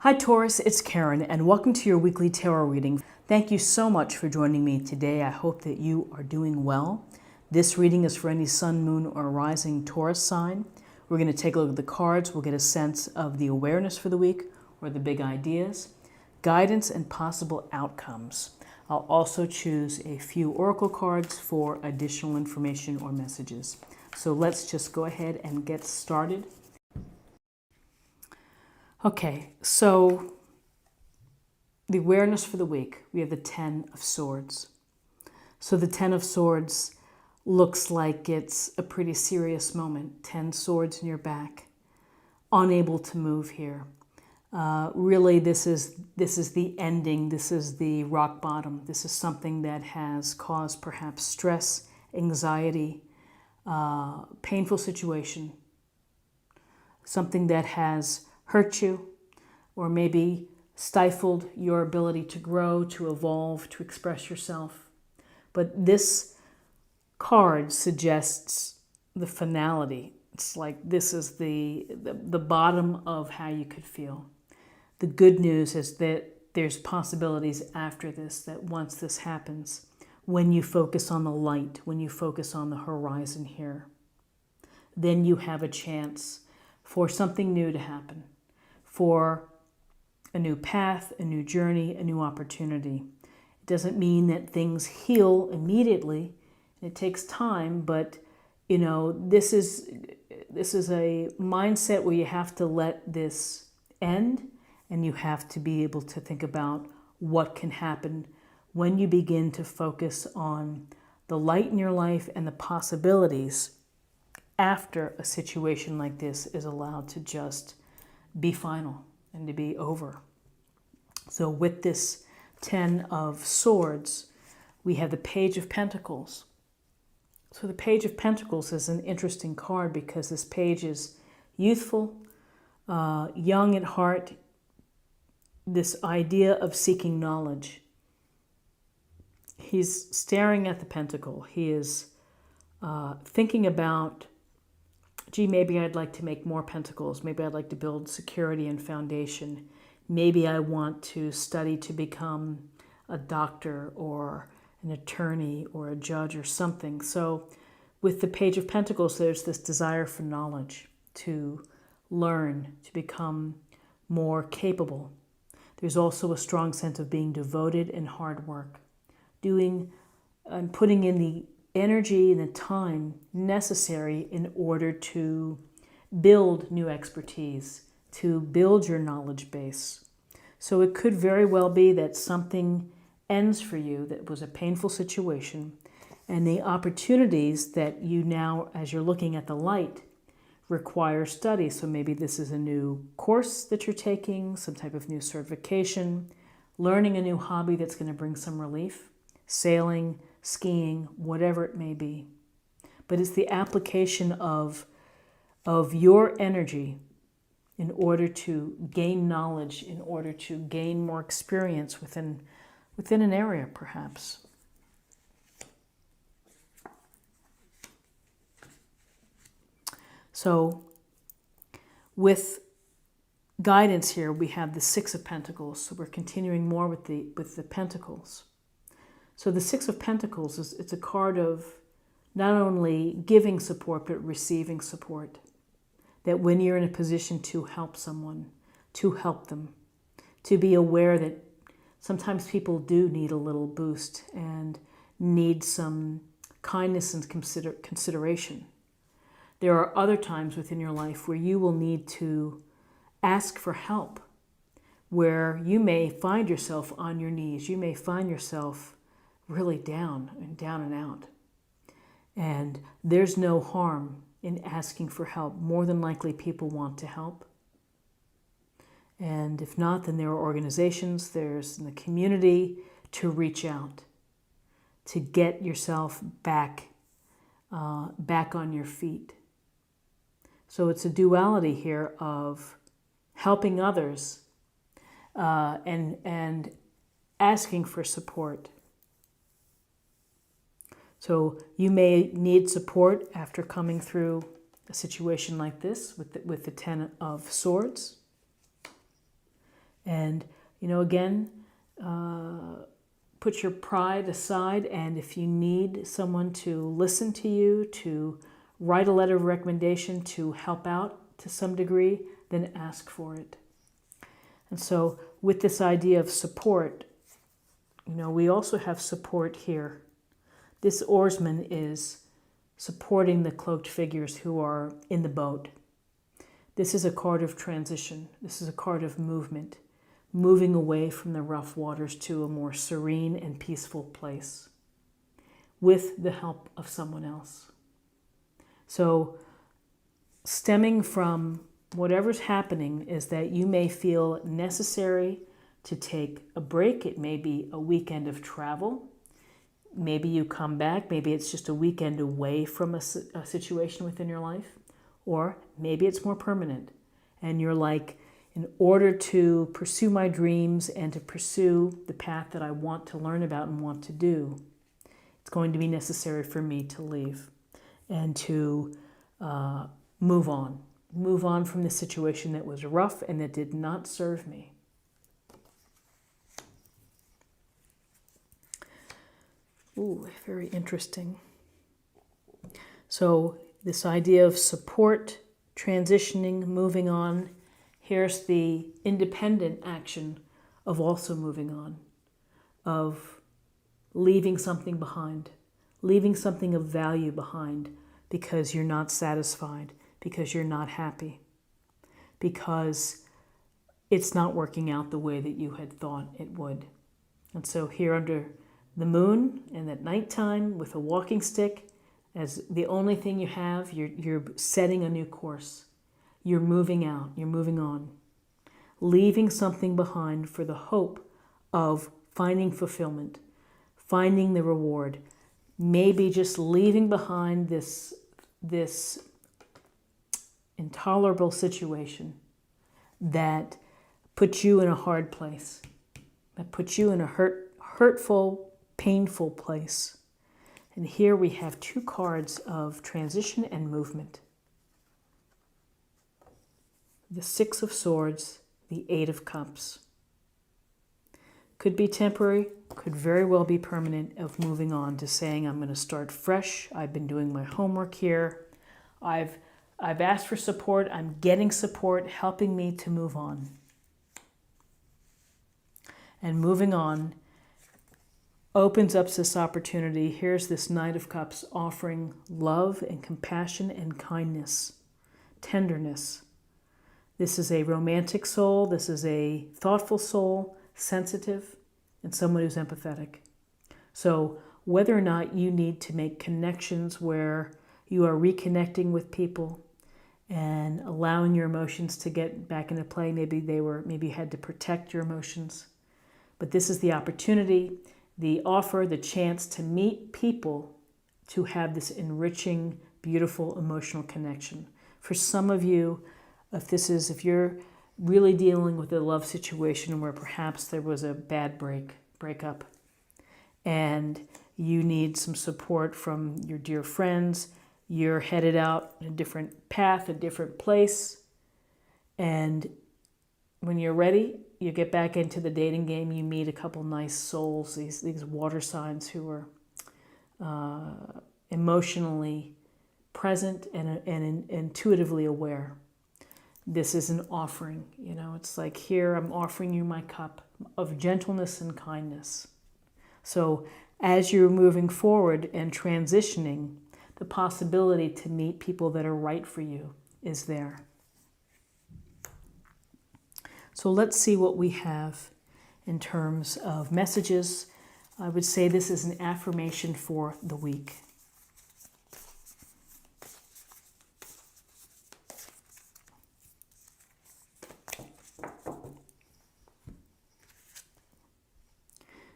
Hi Taurus, it's Karen and welcome to your weekly tarot reading. Thank you so much for joining me today. I hope that you are doing well. This reading is for any sun, moon, or rising Taurus sign. We're going to take a look at the cards. We'll get a sense of the awareness for the week or the big ideas, guidance, and possible outcomes. I'll also choose a few oracle cards for additional information or messages. So let's just go ahead and get started. Okay, so the awareness for the week, we have the 10 of Swords. So the 10 of Swords looks like it's a pretty serious moment. 10 swords in your back, unable to move here. Really, this is the ending. This is the rock bottom. This is something that has caused perhaps stress, anxiety, painful situation, something that has hurt you, or maybe stifled your ability to grow, to evolve, to express yourself. But this card suggests the finality. It's like this is the bottom of how you could feel. The good news is that there's possibilities after this, that once this happens, when you focus on the light, when you focus on the horizon here, then you have a chance for something new to happen, for a new path, a new journey, a new opportunity. It doesn't mean that things heal immediately. It takes time, but this is a mindset where you have to let this end, and you have to be able to think about what can happen when you begin to focus on the light in your life and the possibilities after a situation like this is allowed to just be final and to be over. So with this 10 of Swords, we have the Page of Pentacles. So the Page of Pentacles is an interesting card because this page is youthful, young at heart, this idea of seeking knowledge. He's staring at the pentacle. He is thinking about, gee, maybe I'd like to make more pentacles. Maybe I'd like to build security and foundation. Maybe I want to study to become a doctor or an attorney or a judge or something. So with the Page of Pentacles, there's this desire for knowledge, to learn, to become more capable. There's also a strong sense of being devoted and hard work, doing and putting in the energy and the time necessary in order to build new expertise, to build your knowledge base. So it could very well be that something ends for you that was a painful situation, and the opportunities that you now, as you're looking at the light, require study. So maybe this is a new course that you're taking, some type of new certification, learning a new hobby that's going to bring some relief, sailing, skiing, whatever it may be. But it's the application of your energy in order to gain knowledge, in order to gain more experience within an area, perhaps. So with guidance here, we have the Six of Pentacles. So we're continuing more with the Pentacles. So the Six of Pentacles it's a card of not only giving support, but receiving support. That when you're in a position to help someone, to help them, to be aware that sometimes people do need a little boost and need some kindness and consideration. There are other times within your life where you will need to ask for help, where you may find yourself on your knees. You may find yourself really down and out. And there's no harm in asking for help. More than likely people want to help. And if not, then there are organizations, there's in the community to reach out, to get yourself back on your feet. So it's a duality here of helping others and asking for support. So you may need support after coming through a situation like this with the Ten of Swords. And, again, put your pride aside, and if you need someone to listen to you, to write a letter of recommendation, to help out to some degree, then ask for it. And so with this idea of support, we also have support here. This oarsman is supporting the cloaked figures who are in the boat. This is a card of transition. This is a card of movement, moving away from the rough waters to a more serene and peaceful place with the help of someone else. So stemming from whatever's happening is that you may feel necessary to take a break. It may be a weekend of travel. Maybe you come back. Maybe it's just a weekend away from a situation within your life. Or maybe it's more permanent. And you're like, in order to pursue my dreams and to pursue the path that I want to learn about and want to do, it's going to be necessary for me to leave and to move on. Move on from the situation that was rough and that did not serve me. Ooh, very interesting. So this idea of support, transitioning, moving on, here's the independent action of also moving on, of leaving something behind, leaving something of value behind because you're not satisfied, because you're not happy, because it's not working out the way that you had thought it would. And so here under the moon and at nighttime with a walking stick as the only thing you have, you're setting a new course. You're moving out, you're moving on, leaving something behind for the hope of finding fulfillment, finding the reward, maybe just leaving behind this intolerable situation that puts you in a hard place, that puts you in a hurtful, painful place. And here we have two cards of transition and movement. The Six of Swords, the Eight of Cups. Could be temporary, could very well be permanent, of moving on to saying, I'm going to start fresh. I've been doing my homework here. I've asked for support. I'm getting support, helping me to move on. And moving on opens up this opportunity. Here's this Knight of Cups offering love and compassion and kindness, tenderness. This is a romantic soul. This is a thoughtful soul, sensitive, and someone who's empathetic. So whether or not you need to make connections where you are reconnecting with people and allowing your emotions to get back into play, maybe you had to protect your emotions. But this is the opportunity, the offer, the chance to meet people to have this enriching, beautiful emotional connection. For some of you, if you're really dealing with a love situation where perhaps there was a bad breakup, and you need some support from your dear friends, you're headed out in a different path, a different place, and when you're ready, you get back into the dating game, you meet a couple nice souls, these water signs who are emotionally present and intuitively aware. This is an offering, it's like, here I'm offering you my cup of gentleness and kindness. So as you're moving forward and transitioning, the possibility to meet people that are right for you is there. So let's see what we have in terms of messages. I would say this is an affirmation for the week.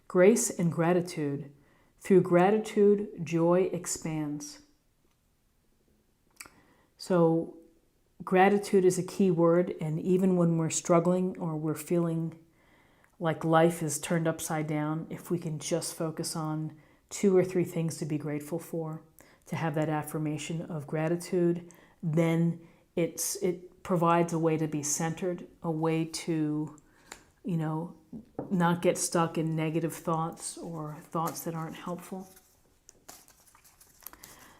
Grace and gratitude. Through gratitude, joy expands. So gratitude is a key word, and even when we're struggling or we're feeling like life is turned upside down, if we can just focus on 2 or 3 things to be grateful for, to have that affirmation of gratitude, then it provides a way to be centered, a way to not get stuck in negative thoughts or thoughts that aren't helpful.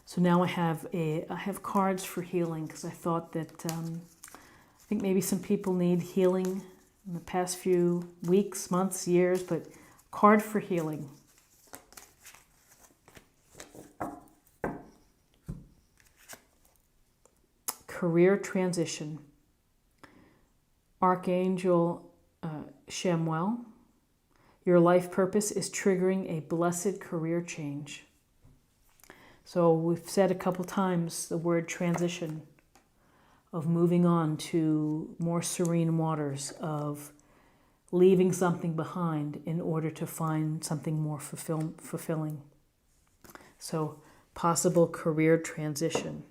So now I have cards for healing, because I thought that I think maybe some people need healing in the past few weeks, months, years, but card for healing. Career transition. Archangel Shemuel, your life purpose is triggering a blessed career change. So we've said a couple times the word transition, of moving on to more serene waters, of leaving something behind in order to find something more fulfilling. So possible career transition.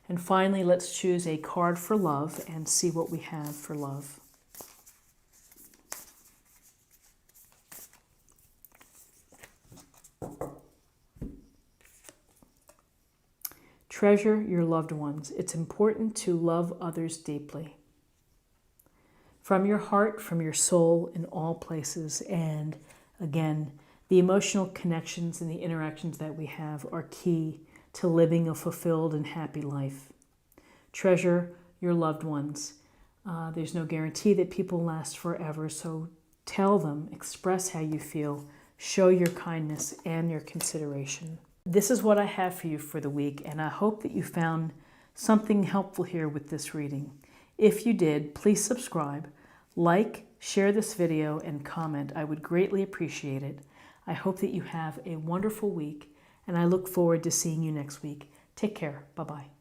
And finally, let's choose a card for love and see what we have for love. Treasure your loved ones. It's important to love others deeply. From your heart, from your soul, in all places. And again, the emotional connections and the interactions that we have are key to living a fulfilled and happy life. Treasure your loved ones. There's no guarantee that people last forever, so tell them, express how you feel, show your kindness and your consideration. This is what I have for you for the week, and I hope that you found something helpful here with this reading. If you did, please subscribe, like, share this video, and comment. I would greatly appreciate it. I hope that you have a wonderful week, and I look forward to seeing you next week. Take care. Bye-bye.